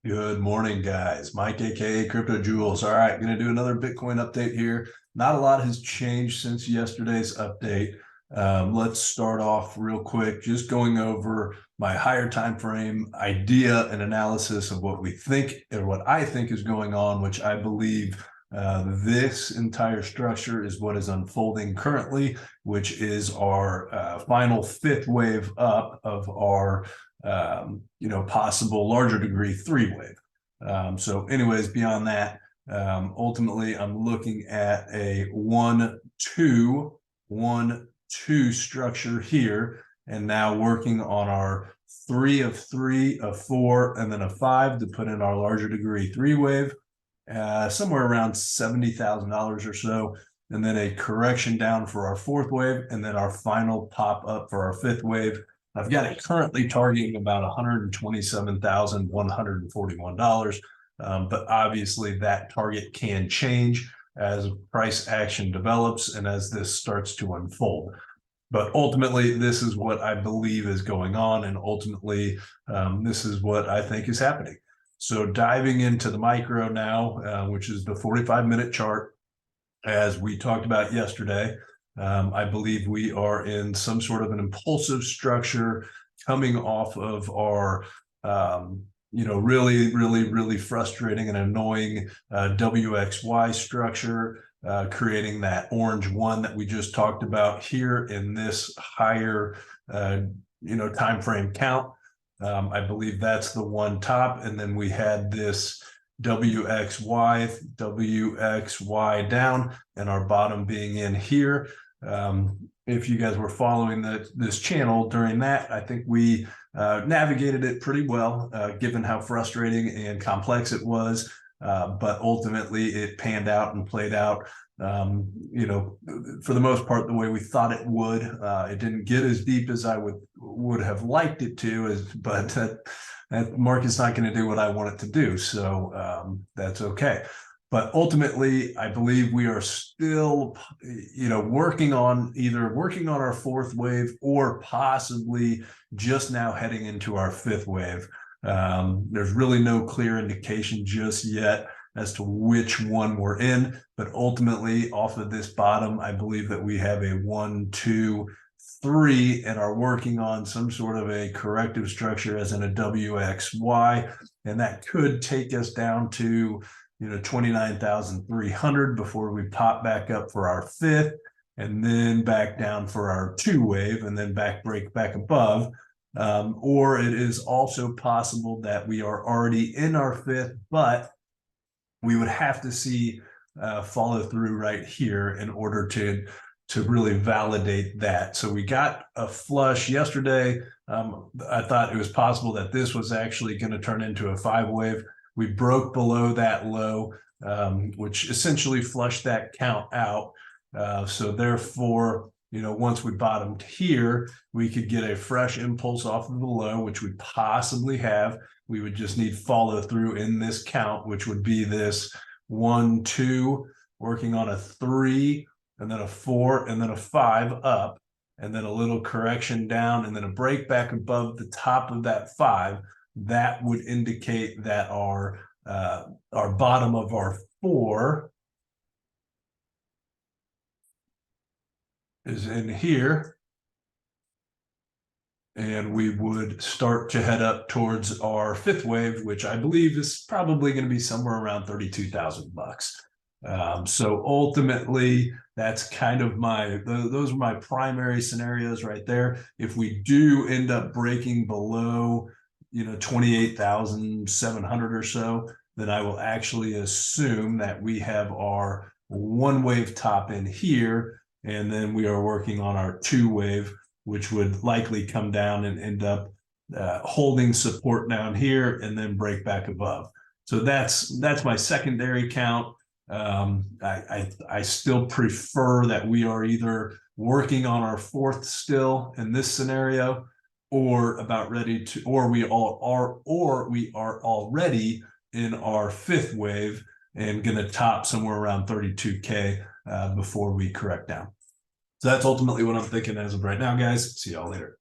Good morning, guys. Mike, aka Crypto Jewels. All right, going to do another Bitcoin update here. Not a lot has changed since yesterday's update. Let's start off real quick, just going over my higher time frame idea and analysis of what we think or what I think is going on, which I believe this entire structure is what is unfolding currently, which is our final fifth wave up of our possible larger degree three wave. So anyways, beyond that, ultimately I'm looking at a 1-2 structure here, and now working on our 3 of 3 of 4 and then a 5 to put in our larger degree three wave, somewhere around $70,000 or so, and then a correction down for our fourth wave, and then our final pop up for our fifth wave. I've got it currently targeting about $127,141, but obviously that target can change as price action develops and as this starts to unfold. But ultimately, this is what I believe is going on, and ultimately, this is what I think is happening. So diving into the micro now, which is the 45-minute chart, as we talked about yesterday, I believe we are in some sort of an impulsive structure coming off of our, really frustrating and annoying WXY structure, creating that orange one that we just talked about here in this higher, time frame count. I believe that's the one top, and then we had this WXY down, and our bottom being in here. If you guys were following this channel during that, I think we navigated it pretty well, given how frustrating and complex it was. But ultimately, it panned out and played out, for the most part, the way we thought it would. It didn't get as deep as I would have liked it to, but that market's not going to do what I want it to do. So that's okay. But ultimately, I believe we are still, working on our fourth wave or possibly just now heading into our fifth wave. There's really no clear indication just yet as to which one we're in, but ultimately off of this bottom, I believe that we have a 1, 2, 3 and are working on some sort of a corrective structure as in a WXY, and that could take us down to 29,300 before we pop back up for our fifth, and then back down for our two wave, and then break back above. Or it is also possible that we are already in our fifth, but we would have to see follow through right here in order to really validate that. So we got a flush yesterday. I thought it was possible that this was actually going to turn into a five wave. We broke below that low, which essentially flushed that count out. So therefore, once we bottomed here, we could get a fresh impulse off of the low, which we possibly have. We would just need follow through in this count, which would be this 1, 2, working on a 3, and then a 4, and then a 5 up, and then a little correction down, and then a break back above the top of that 5. That would indicate that our bottom of our 4 is in here, and we would start to head up towards our fifth wave, which I believe is probably going to be somewhere around $32,000. So ultimately, that's kind of those are my primary scenarios right there. If we do end up breaking below 28,700 or so, then I will actually assume that we have our one wave top in here, and then we are working on our two wave, which would likely come down and end up holding support down here and then break back above. So that's my secondary count. I still prefer that we are either working on our fourth still in this scenario, or we are already in our fifth wave and going to top somewhere around 32K before we correct down. So that's ultimately what I'm thinking as of right now, guys. See y'all later.